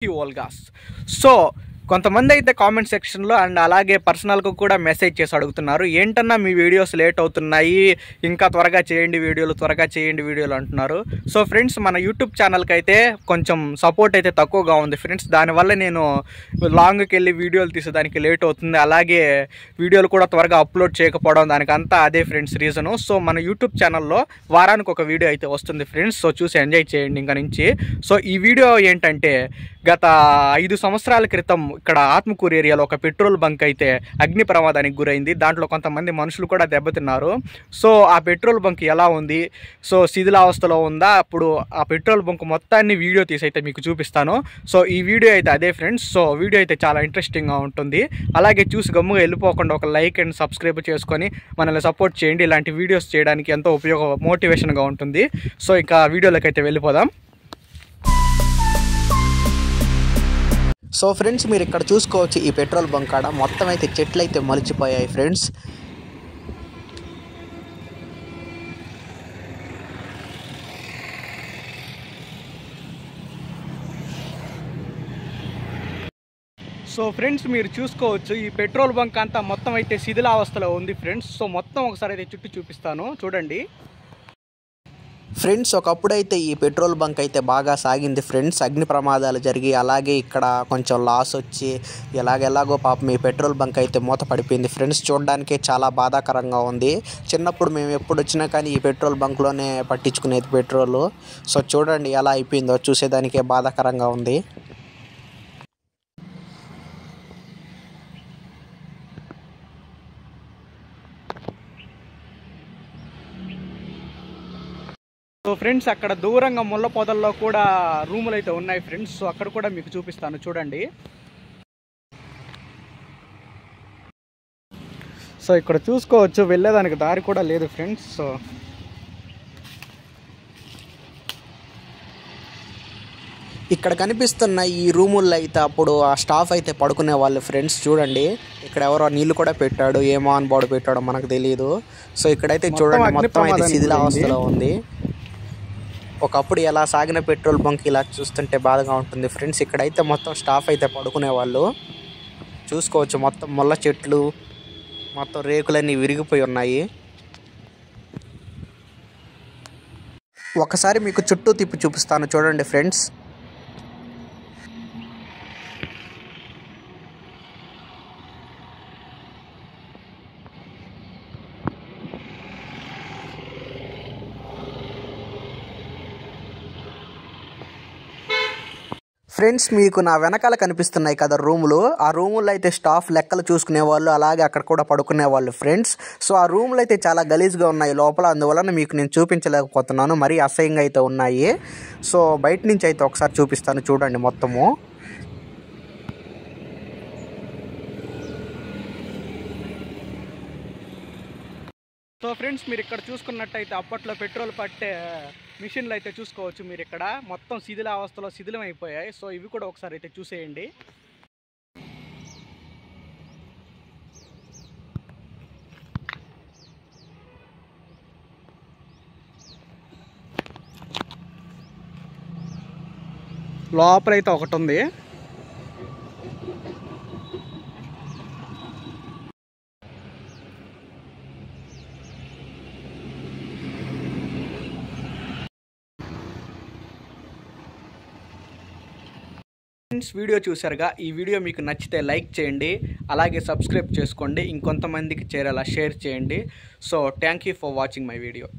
Olga's. So కొంతమంది అయితే comment సెక్షన్లో అండ్ అలాగే పర్సనల్గా కూడా మెసేజ్ చేసి అడుగుతున్నారు, ఏంటన్నా మీ వీడియోస్ లేట్ అవుతున్నాయి, ఇంకా త్వరగా చేయండి వీడియోలు అంటున్నారు. సో ఫ్రెండ్స్, మన యూట్యూబ్ ఛానల్కి అయితే కొంచెం సపోర్ట్ అయితే తక్కువగా ఉంది ఫ్రెండ్స్. దానివల్ల నేను లాంగ్కి వెళ్ళి వీడియోలు తీసేదానికి లేట్ అవుతుంది, అలాగే వీడియోలు కూడా త్వరగా అప్లోడ్ చేయకపోవడం, దానికంతా అదే ఫ్రెండ్స్ రీజను. సో మన యూట్యూబ్ ఛానల్లో వారానికి ఒక వీడియో అయితే వస్తుంది ఫ్రెండ్స్. సో చూసి ఎంజాయ్ చేయండి ఇంకా నుంచి. సో ఈ వీడియో ఏంటంటే, గత 5 సంవత్సరాల క్రితం ఇక్కడ ఆత్మకూరు ఏరియాలో ఒక పెట్రోల్ బంక్ అయితే అగ్ని ప్రమాదానికి గురైంది. దాంట్లో కొంతమంది మనుషులు కూడా దెబ్బతిన్నారు. సో ఆ పెట్రోల్ బంక్ ఎలా ఉంది, సో శిథిలావస్థలో ఉందా, అప్పుడు ఆ పెట్రోల్ బంక్ మొత్తాన్ని వీడియో తీసి అయితే మీకు చూపిస్తాను. సో ఈ వీడియో అయితే అదే ఫ్రెండ్స్. సో వీడియో అయితే చాలా ఇంట్రెస్టింగ్గా ఉంటుంది. అలాగే చూసి గమ్ముగా వెళ్ళిపోకుండా ఒక లైక్ అండ్ సబ్స్క్రైబ్ చేసుకొని మనల్ని సపోర్ట్ చేయండి. ఇలాంటి వీడియోస్ చేయడానికి ఎంతో మోటివేషన్గా ఉంటుంది. సో ఇక వీడియోలోకి అయితే వెళ్ళిపోదాం. సో ఫ్రెండ్స్, మీరు ఇక్కడ చూసుకోవచ్చు, ఈ పెట్రోల్ బంక్ కాడ మొత్తం అయితే చెట్లు అయితే మొలిచిపోయాయి ఫ్రెండ్స్. సో ఫ్రెండ్స్, మీరు చూసుకోవచ్చు, ఈ పెట్రోల్ బంక్ అంతా మొత్తం అయితే శిథిలావస్థలో ఉంది ఫ్రెండ్స్. సో మొత్తం ఒకసారి అయితే చుట్టూ చూపిస్తాను, చూడండి ఫ్రెండ్స్. ఒకప్పుడైతే ఈ పెట్రోల్ బంక్ అయితే బాగా సాగింది ఫ్రెండ్స్. అగ్ని ప్రమాదాలు జరిగి అలాగే ఇక్కడ కొంచెం లాస్ వచ్చి ఎలాగో పాపం ఈ పెట్రోల్ బంక్ అయితే మూత పడిపోయింది ఫ్రెండ్స్. చూడడానికి చాలా బాధాకరంగా ఉంది. చిన్నప్పుడు మేము ఎప్పుడు వచ్చినా కానీ ఈ పెట్రోల్ బంక్లోనే పట్టించుకునేది పెట్రోల్. సో చూడండి ఎలా అయిపోయిందో, చూసేదానికే బాధాకరంగా ఉంది. సో ఫ్రెండ్స్, అక్కడ దూరంగా ముళ్ళ పొదల్లో కూడా రూములు అయితే ఉన్నాయి ఫ్రెండ్స్. సో అక్కడ కూడా మీకు చూపిస్తాను, చూడండి. సో ఇక్కడ చూసుకోవచ్చు, వెళ్ళేదానికి దారి కూడా లేదు ఫ్రెండ్స్. సో ఇక్కడ కనిపిస్తున్న ఈ రూముల్లో అయితే అప్పుడు ఆ స్టాఫ్ అయితే పడుకునే వాళ్ళు ఫ్రెండ్స్. చూడండి, ఇక్కడ ఎవరో నీళ్ళు కూడా పెట్టాడు, ఏమో అని బోర్డు పెట్టాడో మనకు తెలియదు. సో ఇక్కడైతే చూడండి, మొత్తం అయితే శిథిలావస్థలో ఉంది. ఒకప్పుడు ఎలా సాగిన పెట్రోల్ బంక్ ఇలా చూస్తుంటే బాధగా ఉంటుంది ఫ్రెండ్స్. ఇక్కడైతే మొత్తం స్టాఫ్ అయితే పడుకునే వాళ్ళు. చూసుకోవచ్చు, మొత్తం ముళ్ళ చెట్లు, మొత్తం రేకులన్నీ విరిగిపోయి ఉన్నాయి. ఒకసారి మీకు చుట్టూ తిప్పి చూపిస్తాను, చూడండి ఫ్రెండ్స్. ఫ్రెండ్స్, మీకు నా వెనకాల కనిపిస్తున్నాయి కదా రూములు, ఆ రూముల్లో అయితే స్టాఫ్ లెక్కలు చూసుకునే వాళ్ళు, అలాగే అక్కడ కూడా పడుకునే వాళ్ళు ఫ్రెండ్స్. సో ఆ రూములు అయితే చాలా గలీజ్గా ఉన్నాయి లోపల, అందువలన మీకు నేను చూపించలేకపోతున్నాను, మరీ అసహ్యంగా అయితే ఉన్నాయి. సో బయట నుంచి అయితే ఒకసారి చూపిస్తాను, చూడండి మొత్తము. సో ఫ్రెండ్స్, మీరు ఇక్కడ చూసుకున్నట్టయితే అప్పట్లో పెట్రోల్ పట్టే మిషన్లు అయితే చూసుకోవచ్చు. మీరు ఇక్కడ మొత్తం శిథిలావస్థలో శిథిలం అయిపోయాయి. సో ఇవి కూడా ఒకసారి అయితే చూసేయండి. లోపలైతే ఒకటి ఉంది. ఫ్రెండ్స్, వీడియో చూసారుగా. ఈ వీడియో మీకు నచ్చితే లైక్ చేయండి, అలాగే సబ్స్క్రైబ్ చేసుకోండి, ఇంకొంతమందికి చేరేలా షేర్ చేయండి. So thank you for watching my video.